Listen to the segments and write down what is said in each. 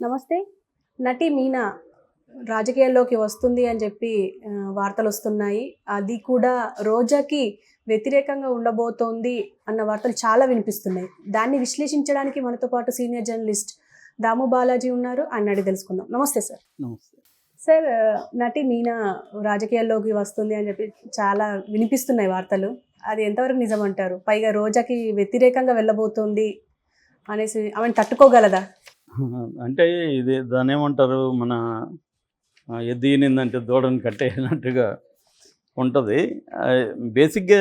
నమస్తే. నటి మీనా రాజకీయాల్లోకి వస్తుంది అని చెప్పి వార్తలొస్తున్నాయి. అది కూడా రోజాకి వ్యతిరేకంగా ఉండబోతోంది అన్న వార్తలు చాలా వినిపిస్తున్నాయి. దాన్ని విశ్లేషించడానికి మనతో పాటు సీనియర్ జర్నలిస్ట్ దాము బాలాజీ ఉన్నారు. ఆయన్ని అడిగి తెలుసుకుందాం. నమస్తే సార్. నమస్తే. సార్, నటి మీనా రాజకీయాల్లోకి వస్తుంది అని చెప్పి చాలా వినిపిస్తున్నాయి వార్తలు. అది ఎంతవరకు నిజమంటారు? పైగా రోజాకి వ్యతిరేకంగా వెళ్ళబోతోంది అనేసి ఆమెను తట్టుకోగలదా? అంటే ఇది దాన్నేమంటారు, మన ఎద్దు ఈనిందంటే దూడని కట్టేసినట్టుగా ఉంటుంది. బేసిక్గా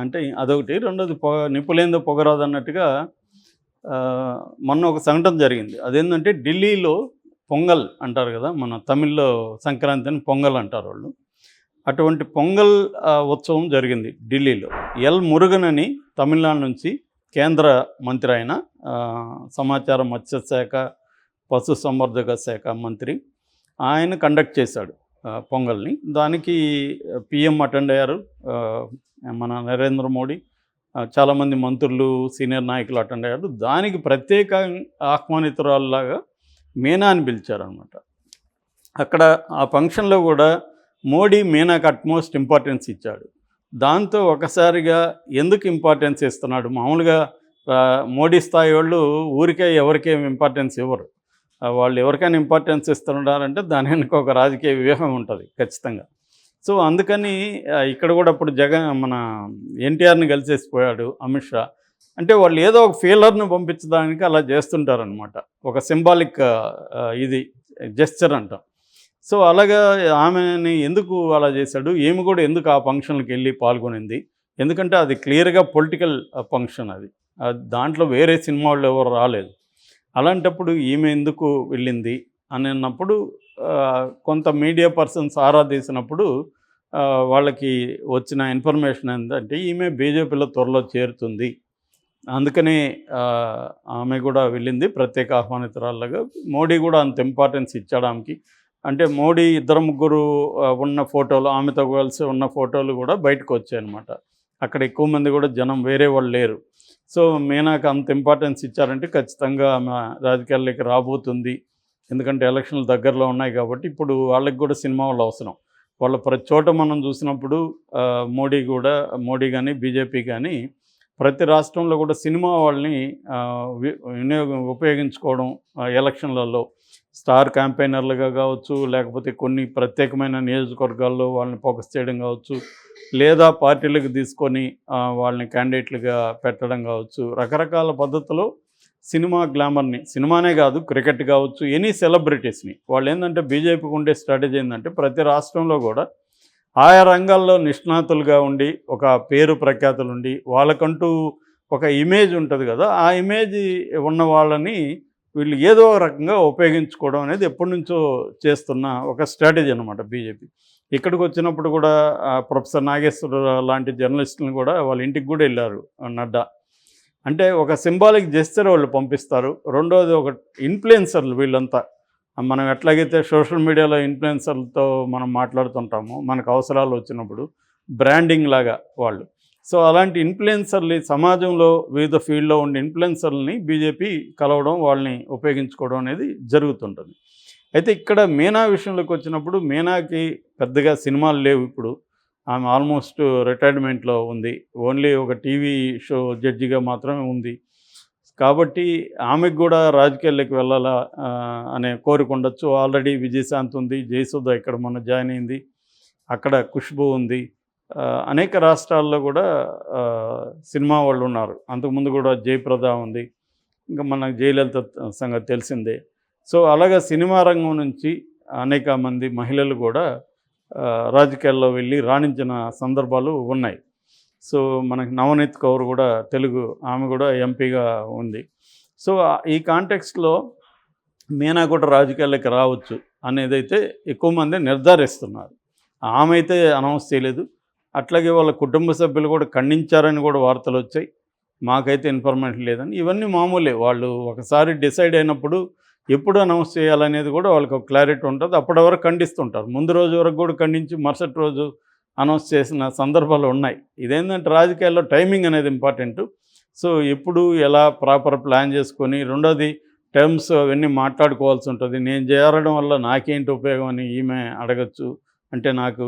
అంటే అదొకటి. రెండోది నిప్పులేందో పొగరాదు అన్నట్టుగా మొన్న ఒక సంఘటన జరిగింది. అదేంటంటే ఢిల్లీలో పొంగల్ అంటారు కదా, మన తమిళ్లో సంక్రాంతిని పొంగల్ అంటారు వాళ్ళు. అటువంటి పొంగల్ ఉత్సవం జరిగింది ఢిల్లీలో. ఎల్ మురుగన్ అని తమిళనాడు నుంచి కేంద్ర మంత్రి, ఆయన సమాచార మత్స్యశాఖ పశుసంవర్ధక శాఖ మంత్రి. ఆయన కండక్ట్ చేశాడు పొంగల్ని. దానికి పిఎం అటెండ్ అయ్యారు, మన నరేంద్ర మోడీ, చాలామంది మంత్రులు, సీనియర్ నాయకులు అటెండ్ అయ్యారు. దానికి ప్రత్యేక ఆహ్వానితురాల్లాగా మీనా అని పిలిచారనమాట. అక్కడ ఆ ఫంక్షన్లో కూడా మోడీ మీనాకు అట్మోస్ట్ ఇంపార్టెన్స్ ఇచ్చాడు. దాంతో ఒకసారిగా ఎందుకు ఇంపార్టెన్స్ ఇస్తున్నాడు? మామూలుగా మోడీ స్థాయి వాళ్ళు ఊరికే ఎవరికేం ఇంపార్టెన్స్ ఇవ్వరు. వాళ్ళు ఎవరికైనా ఇంపార్టెన్స్ ఇస్తున్నారంటే దాని వెనుక ఒక రాజకీయ వ్యూహం ఉంటుంది ఖచ్చితంగా. సో అందుకని ఇక్కడ కూడా ఇప్పుడు మన ఎన్టీఆర్ని కలిసేసిపోయాడు అమిత్ షా. అంటే వాళ్ళు ఏదో ఒక ఫీలర్ని పంపించడానికి అలా చేస్తుంటారనమాట. ఒక సింబాలిక్ ఇది జెస్చర్ అంటాం. సో అలాగా ఆమెని ఎందుకు అలా చేశాడు? ఏమి కూడా ఎందుకు ఆ ఫంక్షన్కి వెళ్ళి పాల్గొనింది? ఎందుకంటే అది క్లియర్గా పొలిటికల్ ఫంక్షన్. అది దాంట్లో వేరే సినిమా వాళ్ళు ఎవరు రాలేదు. అలాంటప్పుడు ఈమె ఎందుకు వెళ్ళింది అని అన్నప్పుడు కొంత మీడియా పర్సన్స్ ఆరా తీసినప్పుడు వాళ్ళకి వచ్చిన ఇన్ఫర్మేషన్ ఏంటంటే ఈమె బీజేపీలో త్వరలో చేరుతుంది, అందుకనే ఆమె కూడా వెళ్ళింది ప్రత్యేక ఆహ్వానితురాళ్ళగా. మోడీ కూడా అంత ఇంపార్టెన్స్ ఇచ్చాడు ఆమెకి. అంటే మోడీ ఇద్దరు ముగ్గురు ఉన్న ఫోటోలు, ఆమెతో కలిసి ఉన్న ఫోటోలు కూడా బయటకు వచ్చాయన్నమాట. అక్కడ ఎక్కువ మంది కూడా జనం వేరే వాళ్ళు లేరు. సో మీనాకు అంత ఇంపార్టెన్స్ ఇచ్చారంటే ఖచ్చితంగా ఆమె రాజకీయాల్లోకి రాబోతుంది. ఎందుకంటే ఎలక్షన్లు దగ్గరలో ఉన్నాయి కాబట్టి ఇప్పుడు వాళ్ళకి కూడా సినిమా వాళ్ళు అవసరం. వాళ్ళ ప్రతి చోట మనం చూసినప్పుడు మోడీ కానీ బీజేపీ కానీ ప్రతి రాష్ట్రంలో కూడా సినిమా వాళ్ళని ఉపయోగించుకోవడం ఎలక్షన్లలో స్టార్ క్యాంపెయినర్లుగా కావచ్చు, లేకపోతే కొన్ని ప్రత్యేకమైన నియోజకవర్గాల్లో వాళ్ళని ఫోకస్ చేయడం కావచ్చు, లేదా పార్టీలకు తీసుకొని వాళ్ళని క్యాండిడేట్లుగా పెట్టడం కావచ్చు. రకరకాల పద్ధతిలో సినిమా గ్లామర్ని, సినిమానే కాదు క్రికెట్ కావచ్చు, ఎనీ సెలబ్రిటీస్ని వాళ్ళు ఏంటంటే బీజేపీకి ఉండే స్ట్రాటజీ ఏంటంటే ప్రతి రాష్ట్రంలో కూడా ఆయా రంగాల్లో నిష్ణాతులుగా ఉండి ఒక పేరు ప్రఖ్యాతులు ఉండి వాళ్ళకంటూ ఒక ఇమేజ్ ఉంటుంది కదా, ఆ ఇమేజ్ ఉన్న వాళ్ళని వీళ్ళు ఏదో రకంగా ఉపయోగించుకోవడం అనేది ఎప్పటి నుంచో చేస్తున్న ఒక స్ట్రాటజీ అనమాట బీజేపీ. ఇక్కడికి వచ్చినప్పుడు కూడా ప్రొఫెసర్ నాగేశ్వర లాంటి జర్నలిస్టులను కూడా వాళ్ళ ఇంటికి కూడా వెళ్ళారు నడ్డా. అంటే ఒక సింబాలిక్ జెస్చర్ వాళ్ళు పంపిస్తారు. రెండోది ఒక ఇన్ఫ్లుయెన్సర్లు వీళ్ళంతా. మనం ఎట్లాగైతే సోషల్ మీడియాలో ఇన్ఫ్లుయెన్సర్లతో మనం మాట్లాడుతుంటామో మనకు అవసరాలు వచ్చినప్పుడు బ్రాండింగ్ లాగా వాళ్ళు. సో అలాంటి ఇన్ఫ్లుయెన్సర్లు సమాజంలో వివిధ ఫీల్డ్లో ఉండే ఇన్ఫ్లుయెన్సర్లని బీజేపీ కలవడం, వాళ్ళని ఉపయోగించుకోవడం అనేది జరుగుతుంటుంది. అయితే ఇక్కడ మీనా విషయంలోకి వచ్చినప్పుడు మీనాకి పెద్దగా సినిమాలు లేవు ఇప్పుడు. ఆమె ఆల్మోస్ట్ రిటైర్మెంట్లో ఉంది. ఓన్లీ ఒక టీవీ షో జడ్జిగా మాత్రమే ఉంది. కాబట్టి ఆమెకు కూడా రాజకీయాల్లోకి వెళ్ళాలా అనే కోరిక ఉండొచ్చు. ఆల్రెడీ విజయశాంతి ఉంది, జయసుధ ఇక్కడ మొన్న జాయిన్ అయింది, అక్కడ ఖుష్బూ ఉంది, అనేక రాష్ట్రాల్లో కూడా సినిమా వాళ్ళు ఉన్నారు. అంతకుముందు కూడా జయప్రద ఉంది, ఇంకా మనకు జయలలిత సంగతి తెలిసిందే. సో అలాగా సినిమా రంగం నుంచి అనేక మంది మహిళలు కూడా రాజకీయాల్లో వెళ్ళి రాణించిన సందర్భాలు ఉన్నాయి. సో మనకి నవనీత్ కౌర్ కూడా తెలుగు, ఆమె కూడా ఎంపీగా ఉంది. సో ఈ కాంటెక్స్ట్లో మీనా కూడా రాజకీయాల్లోకి రావచ్చు అనేదైతే ఎక్కువ మంది నిర్ధారిస్తున్నారు. ఆమె అయితే అనౌన్స్ చేయలేదు. అట్లాగే వాళ్ళ కుటుంబ సభ్యులు కూడా ఖండించారని కూడా వార్తలు వచ్చాయి. మాకైతే ఇన్ఫర్మేషన్ లేదని. ఇవన్నీ మామూలే. వాళ్ళు ఒకసారి డిసైడ్ అయినప్పుడు ఎప్పుడు అనౌన్స్ చేయాలనేది కూడా వాళ్ళకి ఒక క్లారిటీ ఉంటుంది. అప్పటి వరకు ఖండిస్తుంటారు. ముందు రోజు వరకు కూడా ఖండించి మరుసటి రోజు అనౌన్స్ చేసిన సందర్భాలు ఉన్నాయి. ఇదేంటంటే రాజకీయాల్లో టైమింగ్ అనేది ఇంపార్టెంటు. సో ఎప్పుడు ఎలా ప్రాపర్ ప్లాన్ చేసుకొని, రెండోది టర్మ్స్ అవన్నీ మాట్లాడుకోవాల్సి ఉంటుంది. నేను చేరడం వల్ల నాకేంటి ఉపయోగం అని ఈమె అడగచ్చు. అంటే నాకు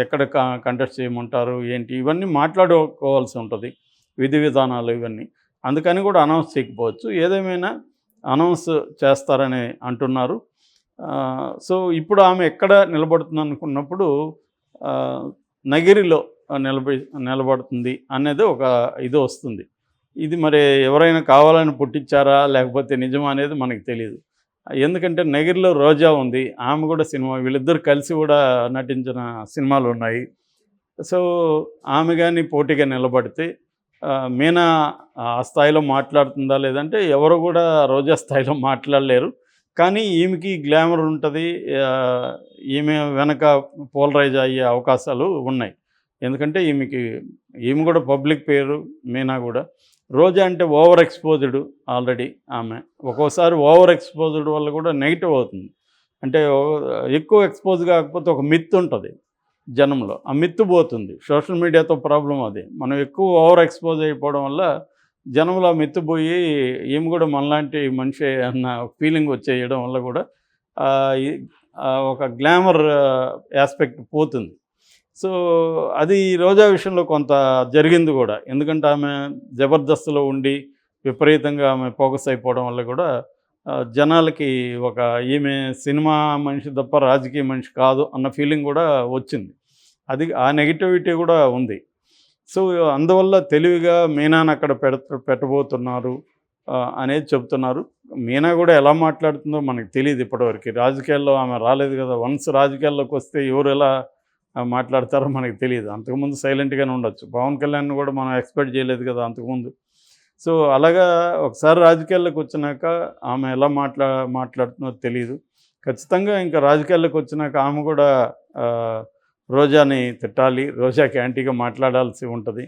ఎక్కడ కంటెస్ట్ చేయమంటారు ఏంటి, ఇవన్నీ మాట్లాడుకోవాల్సి ఉంటుంది, విధి విధానాలు ఇవన్నీ. అందుకని కూడా అనౌన్స్ చేయకపోవచ్చు. ఏదేమైనా అనౌన్స్ చేస్తారని అంటున్నారు. సో ఇప్పుడు ఆమె ఎక్కడ నిలబడుతుంది అనుకున్నప్పుడు నగిరిలో నిలబడుతుంది అనేది ఒక ఇది వస్తుంది. ఇది మరి ఎవరైనా కావాలని పుట్టించారా లేకపోతే నిజమా అనేది మనకు తెలియదు. ఎందుకంటే నగిరిలో రోజా ఉంది, ఆమె కూడా సినిమా, వీళ్ళిద్దరు కలిసి కూడా నటించిన సినిమాలు ఉన్నాయి. సో ఆమె కానీ పోటీగా నిలబడితే మీనా ఆ స్థాయిలో మాట్లాడుతుందా లేదంటే ఎవరు కూడా రోజా స్థాయిలో మాట్లాడలేరు. కానీ ఈమెకి గ్లామర్ ఉంటుంది, ఈమె వెనక పోలరైజ్ అయ్యే అవకాశాలు ఉన్నాయి. ఎందుకంటే ఈమె కూడా పబ్లిక్ పేరు, మీనా కూడా. రోజా అంటే ఓవర్ ఎక్స్పోజ్డ్ ఆల్రెడీ ఆమె. ఒక్కోసారి ఓవర్ ఎక్స్పోజ్డ్ వల్ల కూడా నెగిటివ్ అవుతుంది. అంటే ఎక్కువ ఎక్స్పోజ్ కాకపోతే ఒక మిత్ ఉంటుంది జనంలో, ఆ మిత్తు పోతుంది. సోషల్ మీడియాతో ప్రాబ్లం అది. మనం ఎక్కువ ఓవర్ ఎక్స్పోజ్ అయిపోవడం వల్ల జనంలో ఆ మిత్తు పోయి ఈమె కూడా మనలాంటి మనిషి అన్న ఫీలింగ్ వచ్చేయడం వల్ల కూడా ఒక గ్లామర్ ఆస్పెక్ట్ పోతుంది. సో అది రోజా విషయంలో కొంత జరిగింది కూడా. ఎందుకంటే ఆమె జబర్దస్త్లో ఉండి విపరీతంగా ఆమె ఫోకస్ అయిపోవడం వల్ల కూడా జనాలకి ఈమె సినిమా మనిషి తప్ప రాజకీయ మనిషి కాదు అన్న ఫీలింగ్ కూడా వచ్చింది. అది ఆ నెగిటివిటీ కూడా ఉంది. సో అందువల్ల తెలివిగా మీనాను అక్కడ పెట్టబోతున్నారు అనేది చెప్తున్నారు. మీనా కూడా ఎలా మాట్లాడుతుందో మనకు తెలియదు ఇప్పటివరకు. రాజకీయాల్లో ఆమె రాలేదు కదా. వన్స్ రాజకీయాల్లోకి వస్తే ఎవరు ఎలా మాట్లాడతారో మనకు తెలియదు. అంతకుముందు సైలెంట్గానే ఉండొచ్చు. పవన్ కళ్యాణ్ కూడా మనం ఎక్స్పెక్ట్ చేయలేదు కదా అంతకుముందు. సో అలాగా ఒకసారి రాజకీయాల్లోకి వచ్చినాక ఆమె ఎలా మాట్లాడుతుందో తెలియదు. ఖచ్చితంగా ఇంకా రాజకీయాల్లోకి వచ్చినాక ఆమె కూడా రోజాని తిట్టాలి, రోజాకి యాంటీగా మాట్లాడాల్సి ఉంటుంది.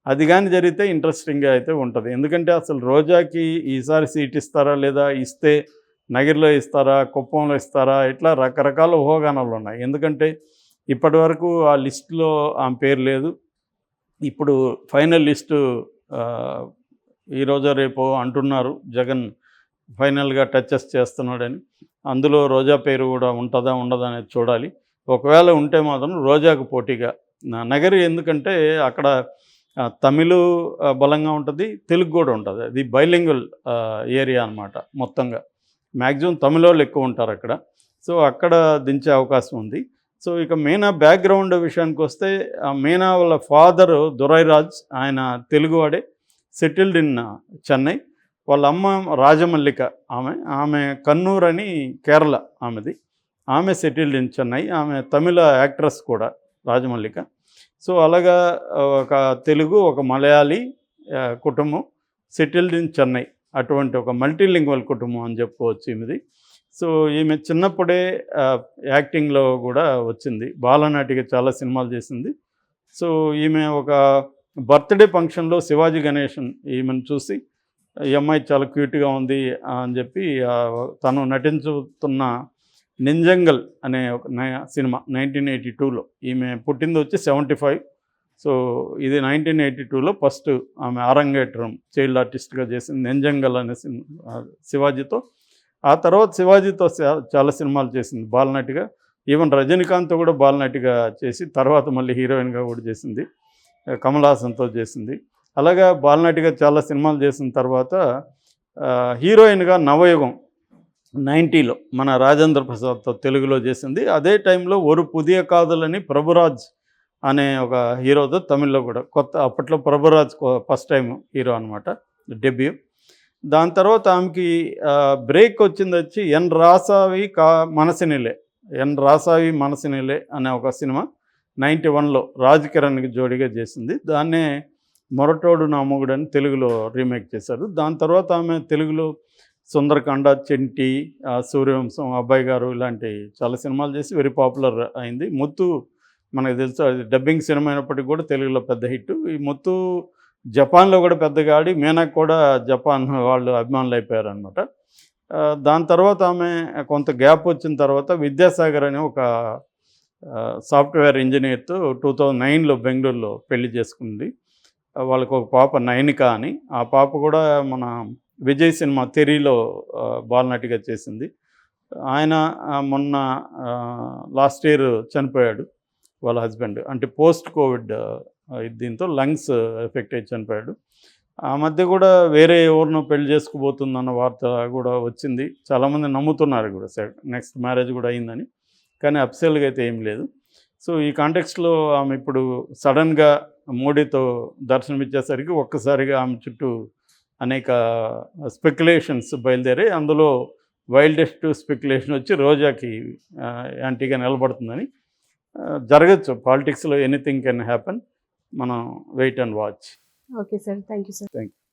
అది కానీ జరిగితే ఇంట్రెస్టింగ్గా అయితే ఉంటుంది. ఎందుకంటే అసలు రోజాకి ఈసారి సీట్ ఇస్తారా లేదా, ఇస్తే నగిరిలో ఇస్తారా, కుప్పంలో ఇస్తారా, ఇట్లా రకరకాల ఊహాగానాలు ఉన్నాయి. ఎందుకంటే ఇప్పటి వరకు ఆ లిస్టులో ఆమె పేరు లేదు. ఇప్పుడు ఫైనల్ లిస్టు ఈరోజు రేపు అంటున్నారు, జగన్ ఫైనల్గా టచెస్ చేస్తున్నాడని. అందులో రోజా పేరు కూడా ఉంటుందా ఉండదా అనేది చూడాలి. ఒకవేళ ఉంటే మాత్రం రోజాకు పోటీగా నగరి. ఎందుకంటే అక్కడ తమిళ్ బలంగా ఉంటుంది, తెలుగు కూడా ఉంటుంది. అది బైలింగ్వల్ ఏరియా అనమాట. మొత్తంగా మ్యాక్సిమం తమిళ వాళ్ళు ఎక్కువ ఉంటారు అక్కడ. సో అక్కడ దించే అవకాశం ఉంది. సో ఇక మీనా బ్యాక్గ్రౌండ్ విషయానికి వస్తే, మీనా వాళ్ళ ఫాదరు దురైరాజ్, ఆయన తెలుగువాడే, సెటిల్డ్ ఇన్ చెన్నై. వాళ్ళ అమ్మ రాజమల్లిక, ఆమె కన్నూర్ అని కేరళ ఆమెది. ఆమె సెటిల్డ్ ఇన్ చెన్నై. ఆమె తమిళ యాక్ట్రెస్ కూడా రాజమల్లిక. సో అలాగా ఒక తెలుగు, ఒక మలయాళీ కుటుంబం సెటిల్డ్ ఇన్ చెన్నై. అటువంటి ఒక మల్టీలింగ్వల్ కుటుంబం అని చెప్పుకోవచ్చు ఈమెది. సో ఈమె చిన్నప్పుడే యాక్టింగ్లో కూడా వచ్చింది. బాలనాటిగా చాలా సినిమాలు చేసింది. సో ఈమె ఒక బర్త్డే ఫంక్షన్లో శివాజీ గణేషన్ ఈమెను చూసి, ఈ అమ్మాయి చాలా క్యూట్గా ఉంది అని చెప్పి తను నటించుతున్న నింజంగల్ అనే ఒక సినిమా 1982లో, ఈమె పుట్టింది వచ్చి 75. సో ఇది 1982లో ఫస్ట్ ఆమె అరంగేట్రం చైల్డ్ ఆర్టిస్ట్గా చేసింది నింజంగల్ అనే సినిమా శివాజీతో. ఆ తర్వాత శివాజీతో చాలా సినిమాలు చేసింది బాలనటిగా. ఈవెన్ రజనీకాంత్తో కూడా బాలనటిగా చేసి తర్వాత మళ్ళీ హీరోయిన్గా కూడా చేసింది, కమల్ హాసన్తో చేసింది. అలాగా బాలనటిగా చాలా సినిమాలు చేసిన తర్వాత హీరోయిన్గా నవయుగం 90లో మన రాజేంద్ర ప్రసాద్తో తెలుగులో చేసింది. అదే టైంలో ఒక పుదియ కాదలని ప్రభురాజ్ అనే ఒక హీరోతో తమిళ్లో కూడా అప్పట్లో ప్రభురాజ్ ఫస్ట్ టైం హీరో అనమాట, డెబ్యూ. దాని తర్వాత ఆమెకి బ్రేక్ వచ్చింది వచ్చి ఎన్ రాసావి మనసినిలే అనే ఒక సినిమా 91లో రాజ్ కిరణ్కి జోడిగా చేసింది. దాన్నే మొరటోడు నా మొగుడు అని తెలుగులో రీమేక్ చేశారు. దాని తర్వాత ఆమె తెలుగులో సుందరకాండ, చెంటి, సూర్యవంశం, అబ్బాయి గారు ఇలాంటి చాలా సినిమాలు చేసి వెరీ పాపులర్ అయింది. ముత్తు మనకు తెలుసు, అది డబ్బింగ్ సినిమా అయినప్పటికీ కూడా తెలుగులో పెద్ద హిట్. ఈ ముత్తు జపాన్లో కూడా పెద్దగా ఆడి మీనాకు కూడా జపాన్ వాళ్ళు అభిమానులు అయిపోయారు అనమాట. దాని తర్వాత ఆమె కొంత గ్యాప్ వచ్చిన తర్వాత విద్యాసాగర్ అనే ఒక సాఫ్ట్వేర్ ఇంజనీర్తో 2009లో బెంగళూరులో పెళ్లి చేసుకుంది. వాళ్ళకు ఒక పాప నైనిక అని. ఆ పాప కూడా మన విజయ్ సినిమా తెరీలో బాలనటిగా చేసింది. ఆయన మొన్న లాస్ట్ ఇయర్ చనిపోయాడు. వాళ్ళ హస్బెండ్ అంటే పోస్ట్ కోవిడ్ దీంతో లంగ్స్ ఎఫెక్ట్ అయ్యి చనిపోయాడు. ఆ మధ్య కూడా వేరే ఎవరినో పెళ్లి చేసుకోబోతుందన్న వార్త కూడా వచ్చింది. చాలామంది నమ్ముతున్నారు కూడా నెక్స్ట్ మ్యారేజ్ కూడా అయిందని. కానీ అఫిషియల్గా అయితే ఏం లేదు. సో ఈ కాంటెక్స్ట్లో ఆమె ఇప్పుడు సడన్గా మోడీతో దర్శనమిచ్చేసరికి ఒక్కసారిగా ఆమె చుట్టూ అనేక స్పెక్యులేషన్స్ బయలుదేరి అందులో వైల్డెస్ట్ స్పెక్యులేషన్ వచ్చి రోజాకి యాంటీగా నిలబడుతుందని. జరగచ్చు, పాలిటిక్స్లో ఎనీథింగ్ కెన్ హ్యాపెన్. మనం wait and watch. Okay sir, thank you sir. Thank you.